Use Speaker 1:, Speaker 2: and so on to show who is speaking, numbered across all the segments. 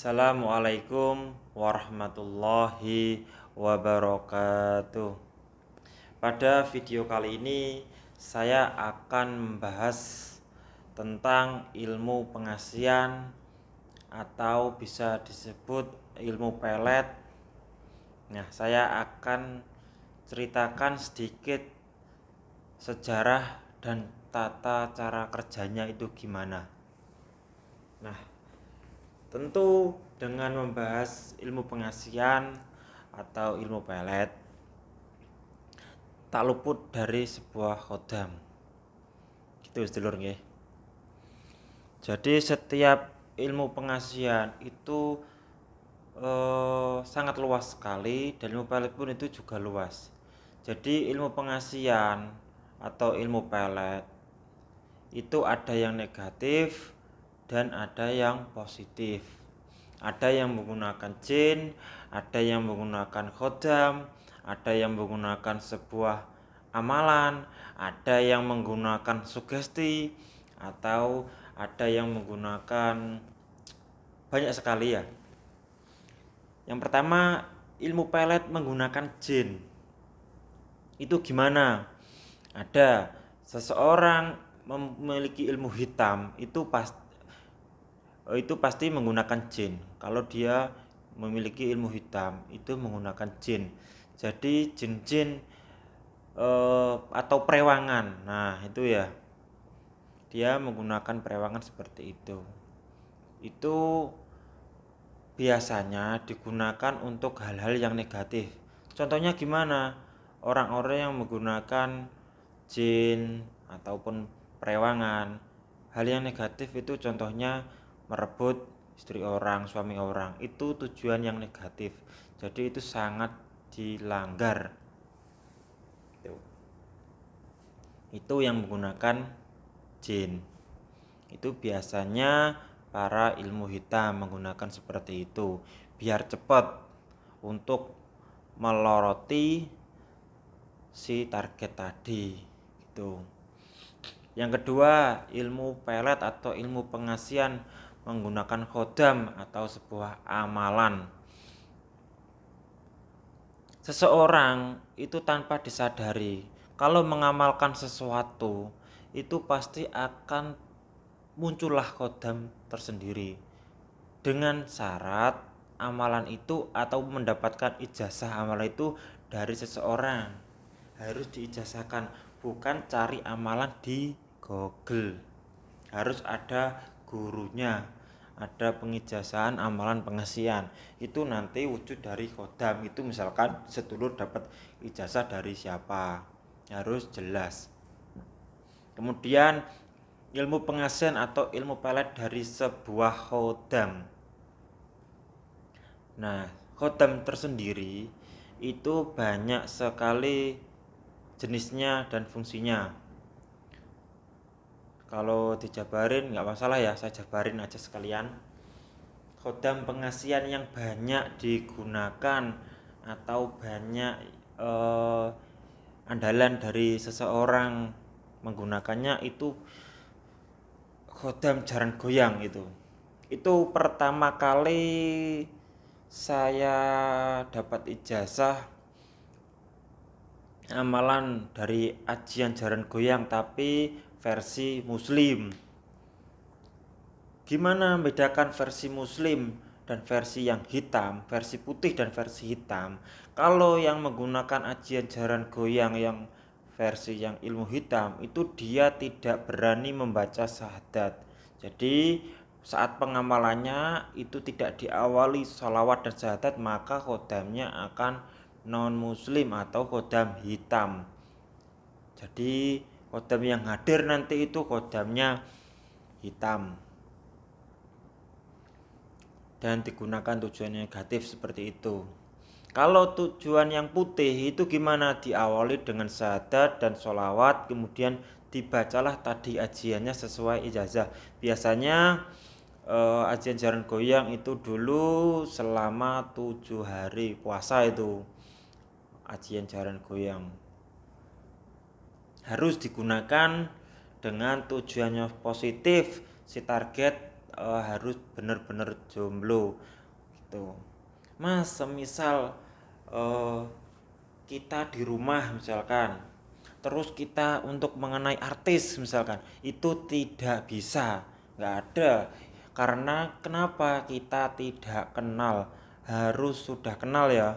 Speaker 1: Assalamualaikum warahmatullahi wabarakatuh. Pada video kali ini saya akan membahas tentang ilmu pengasian atau bisa disebut ilmu pelet. Nah, saya akan ceritakan sedikit sejarah dan tata cara kerjanya itu gimana. Nah, tentu dengan membahas ilmu pengasian atau ilmu pelet tak luput dari sebuah khodam. Gitu sedulur nggih. Jadi setiap ilmu pengasian itu sangat luas sekali dan ilmu pelet pun itu juga luas. Jadi ilmu pengasian atau ilmu pelet itu ada yang negatif dan ada yang positif. Ada yang menggunakan jin, ada yang menggunakan khodam, ada yang menggunakan sebuah amalan, ada yang menggunakan sugesti, atau ada yang menggunakan banyak sekali ya. Yang pertama, ilmu pelet menggunakan jin. Itu gimana? Ada seseorang memiliki ilmu hitam itu pasti menggunakan jin. Kalau dia memiliki ilmu hitam itu menggunakan jin. Jadi jin-jin atau perewangan. Nah, itu ya. Dia menggunakan perewangan seperti itu. Itu biasanya digunakan untuk hal-hal yang negatif. Contohnya gimana? Orang-orang yang menggunakan jin ataupun perewangan, hal yang negatif itu contohnya merebut istri orang, suami orang. Itu tujuan yang negatif. Jadi itu sangat dilanggar. Itu yang menggunakan jin. Itu biasanya para ilmu hitam menggunakan seperti itu biar cepat untuk meloroti si target tadi gitu. Yang kedua, ilmu pelet atau ilmu pengasian menggunakan khodam atau sebuah amalan. Seseorang itu tanpa disadari kalau mengamalkan sesuatu itu pasti akan muncullah khodam tersendiri dengan syarat amalan itu atau mendapatkan ijazah amalan itu dari seseorang. Harus diijazahkan, bukan cari amalan di Google. Harus ada gurunya, ada pengijazahan amalan pengasian. Itu nanti wujud dari khodam. Itu misalkan sedulur dapat ijazah dari siapa, harus jelas. Kemudian ilmu pengasian atau ilmu pelet dari sebuah khodam. Nah, khodam tersendiri itu banyak sekali jenisnya dan fungsinya. Kalau dijabarin nggak masalah ya, saya jabarin aja sekalian. Khodam pengasian yang banyak digunakan atau banyak andalan dari seseorang menggunakannya itu khodam jaran goyang itu. Itu pertama kali saya dapat ijazah amalan dari ajian jaran goyang tapi versi muslim. Gimana membedakan versi muslim dan versi yang hitam, versi putih dan versi hitam? Kalau yang menggunakan ajian jaran goyang yang versi yang ilmu hitam itu dia tidak berani membaca syahadat. Jadi saat pengamalannya itu tidak diawali sholawat dan syahadat, maka khodamnya akan non muslim atau khodam hitam. Jadi khodam yang hadir nanti itu khodamnya hitam dan digunakan tujuan negatif seperti itu. Kalau tujuan yang putih itu gimana? Diawali dengan syahadat dan sholawat, kemudian dibacalah tadi ajiannya sesuai ijazah. Biasanya ajian jaran goyang itu dulu selama 7 hari puasa itu ajian jaran goyang. Harus digunakan dengan tujuannya positif, si target harus bener-bener jomblo gitu. Mas, semisal eh, kita di rumah misalkan, terus kita untuk mengenai artis misalkan, itu tidak bisa, nggak ada. Karena kenapa kita tidak kenal? Harus sudah kenal ya,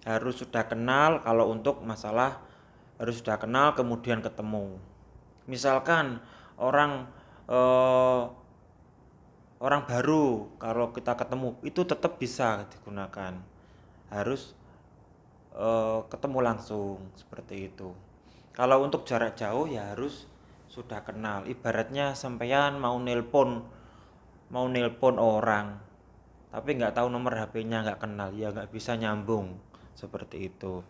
Speaker 1: harus sudah kenal. Kalau untuk masalah harus sudah kenal kemudian ketemu. Misalkan orang eh, orang baru, kalau kita ketemu itu tetap bisa digunakan. Harus ketemu langsung seperti itu. Kalau untuk jarak jauh ya harus sudah kenal. Ibaratnya sampean mau nelpon orang, tapi nggak tahu nomor HP-nya, nggak kenal, ya nggak bisa nyambung seperti itu.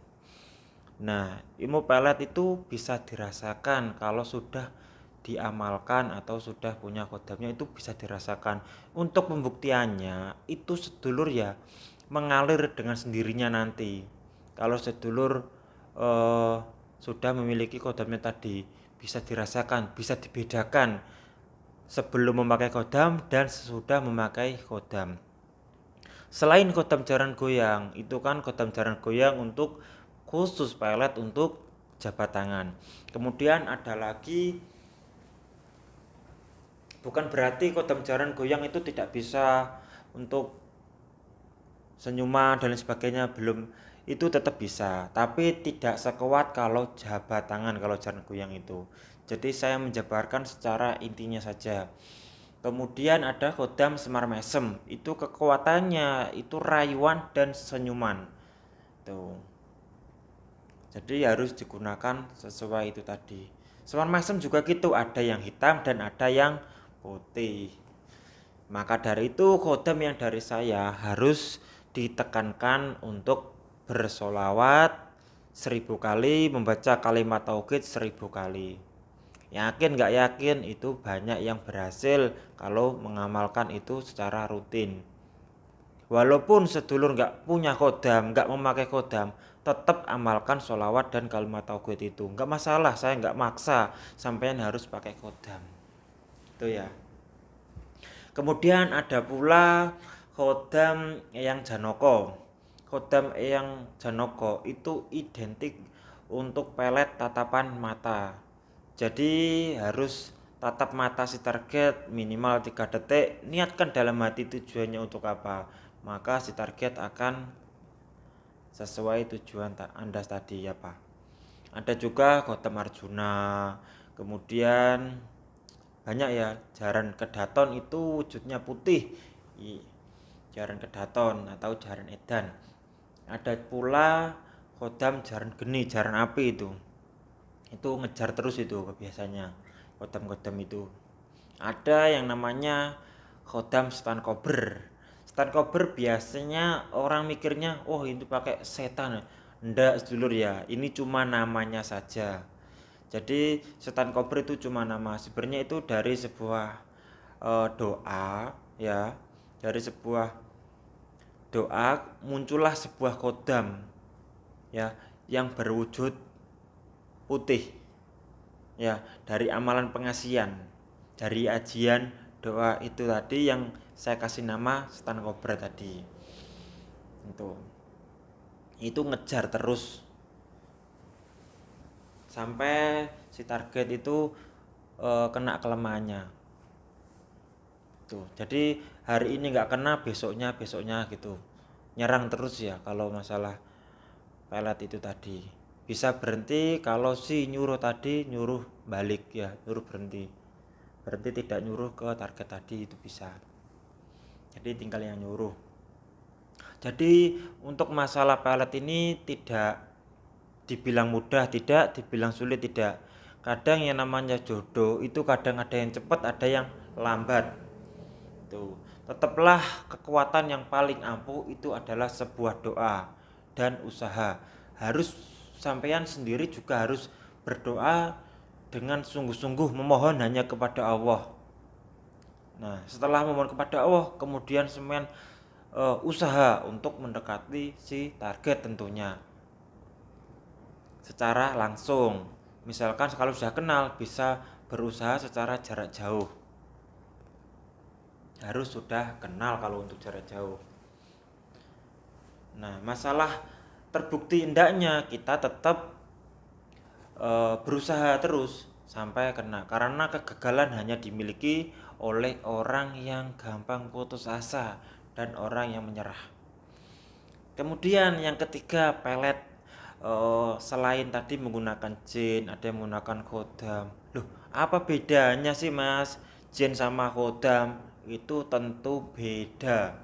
Speaker 1: Nah, ilmu pelet itu bisa dirasakan kalau sudah diamalkan atau sudah punya kodamnya, itu bisa dirasakan. Untuk pembuktiannya itu sedulur ya mengalir dengan sendirinya nanti. Kalau sedulur eh, sudah memiliki kodamnya tadi, bisa dirasakan, bisa dibedakan sebelum memakai kodam dan sesudah memakai kodam. Selain kodam jaran goyang, itu kan kodam jaran goyang untuk khusus pelet untuk jabat tangan. Kemudian ada lagi, bukan berarti kodam jaran goyang itu tidak bisa untuk senyuman dan lain sebagainya, belum, itu tetap bisa, tapi tidak sekuat kalau jabat tangan, kalau jaran goyang itu. Jadi saya menjabarkan secara intinya saja. Kemudian ada kodam semar mesem, itu kekuatannya itu rayuan dan senyuman. Tuh. Jadi harus digunakan sesuai itu tadi. Semar mesem juga gitu, ada yang hitam dan ada yang putih. Maka dari itu kodam yang dari saya harus ditekankan untuk bersolawat 1000 kali, membaca kalimat tauhid 1000 kali. Yakin nggak yakin, itu banyak yang berhasil kalau mengamalkan itu secara rutin. Walaupun sedulur nggak punya kodam, nggak memakai kodam, tetap amalkan sholawat dan kalimat tauhid itu. Nggak masalah, saya nggak maksa sampean harus pakai kodam. Itu ya. Kemudian ada pula kodam Eyang Janoko. Kodam Eyang Janoko itu identik untuk pelet tatapan mata. Jadi harus tatap mata si target minimal 3 detik. Niatkan dalam hati tujuannya untuk apa. Maka si target akan sesuai tujuan Anda tadi ya Pak. Ada juga kodam Arjuna. Kemudian banyak ya, jaran kedaton itu wujudnya putih, jaran kedaton atau jaran edan. Ada pula kodam jaran geni, jaran api, itu ngejar terus itu biasanya kodam-kodam itu. Ada yang namanya kodam setan kober. Setan kober biasanya orang mikirnya oh itu pakai setan. Ndak sedulur ya, ini cuma namanya saja. Jadi setan kober itu cuma nama, sebenarnya itu dari sebuah doa ya, dari sebuah doa muncullah sebuah kodam ya yang berwujud putih ya, dari amalan pengasian, dari ajian doa itu tadi yang saya kasih nama setan kober tadi. Itu ngejar terus sampai si target itu kena kelemahannya tuh. Jadi hari ini nggak kena, besoknya besoknya gitu, nyerang terus ya. Kalau masalah pelet itu tadi bisa berhenti kalau si nyuruh tadi nyuruh balik ya, nyuruh berhenti, berhenti tidak nyuruh ke target tadi, itu bisa. Jadi tinggal yang nyuruh. Jadi untuk masalah pelet ini tidak dibilang mudah, tidak dibilang sulit, tidak. Kadang yang namanya jodoh itu kadang ada yang cepat, ada yang lambat. Tuh, tetaplah kekuatan yang paling ampuh itu adalah sebuah doa dan usaha. Harus sampean sendiri juga harus berdoa dengan sungguh-sungguh, memohon hanya kepada Allah. Nah, setelah memohon kepada Allah, kemudian sampean usaha untuk mendekati si target tentunya secara langsung. Misalkan kalau sudah kenal bisa berusaha secara jarak jauh. harus sudah kenal kalau untuk jarak jauh. Nah, masalah terbukti endaknya kita tetap berusaha terus sampai kena, karena kegagalan hanya dimiliki oleh orang yang gampang putus asa dan orang yang menyerah. Kemudian yang ketiga, pelet. Selain tadi menggunakan jin, ada yang menggunakan khodam. Loh, apa bedanya sih Mas? Jin sama khodam itu tentu beda.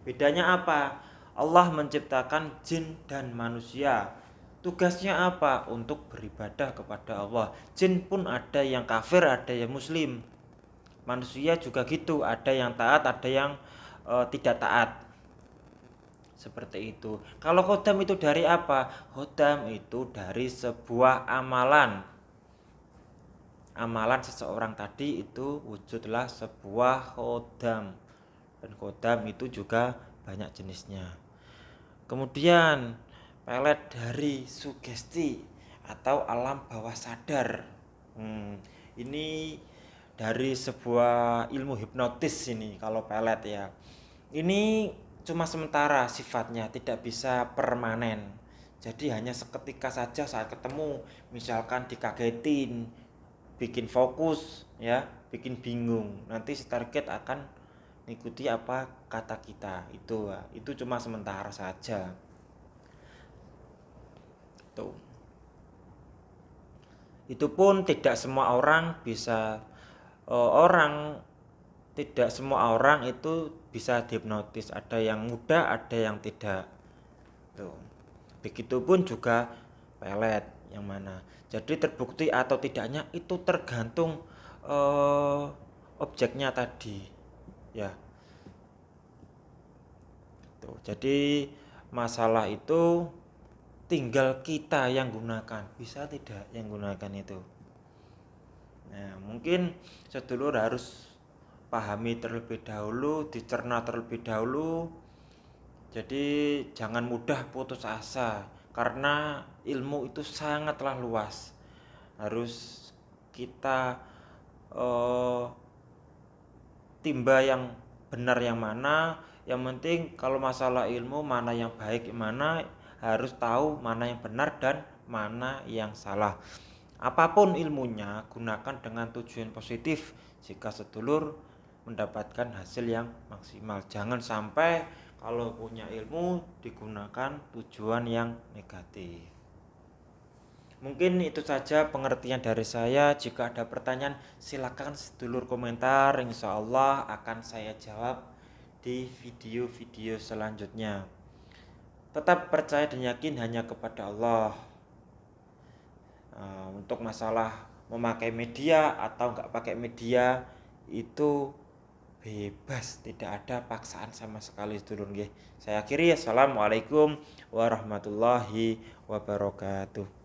Speaker 1: Bedanya apa? Allah menciptakan jin dan manusia. Tugasnya apa? Untuk beribadah kepada Allah. Jin pun ada yang kafir, ada yang muslim. Manusia juga gitu, ada yang taat, ada yang tidak taat. Seperti itu. Kalau khodam itu dari apa? Khodam itu dari sebuah amalan. Amalan seseorang tadi itu wujudlah sebuah khodam. Dan khodam itu juga banyak jenisnya. Kemudian pelet dari sugesti atau alam bawah sadar. Ini dari sebuah ilmu hipnotis ini kalau pelet ya. Ini cuma sementara sifatnya, tidak bisa permanen. Jadi hanya seketika saja saat ketemu, misalkan dikagetin, bikin fokus ya, bikin bingung. Nanti si target akan mengikuti apa kata kita. Itu cuma sementara saja. Tuh. Itu pun tidak semua orang bisa tidak semua orang itu bisa dihipnotis, ada yang mudah, ada yang tidak. Tuh. Begitupun juga pelet yang mana. Jadi terbukti atau tidaknya itu tergantung objeknya tadi. Ya. Tuh. Jadi masalah itu tinggal kita yang gunakan, bisa tidak yang gunakan itu. Nah, mungkin sedulur harus pahami terlebih dahulu, dicerna terlebih dahulu. Jadi jangan mudah putus asa karena ilmu itu sangatlah luas. Harus kita eh, timba yang benar yang mana. Yang penting kalau masalah ilmu mana yang baik mana, harus tahu mana yang benar dan mana yang salah. Apapun ilmunya, gunakan dengan tujuan positif jika sedulur mendapatkan hasil yang maksimal. Jangan sampai kalau punya ilmu digunakan tujuan yang negatif. Mungkin itu saja pengertian dari saya. Jika ada pertanyaan, silakan sedulur komentar. Insya Allah akan saya jawab di video-video selanjutnya. Tetap percaya dan yakin hanya kepada Allah. Untuk masalah memakai media atau nggak pakai media itu bebas, tidak ada paksaan sama sekali sedulur nggih. Saya akhiri, assalamualaikum warahmatullahi wabarakatuh.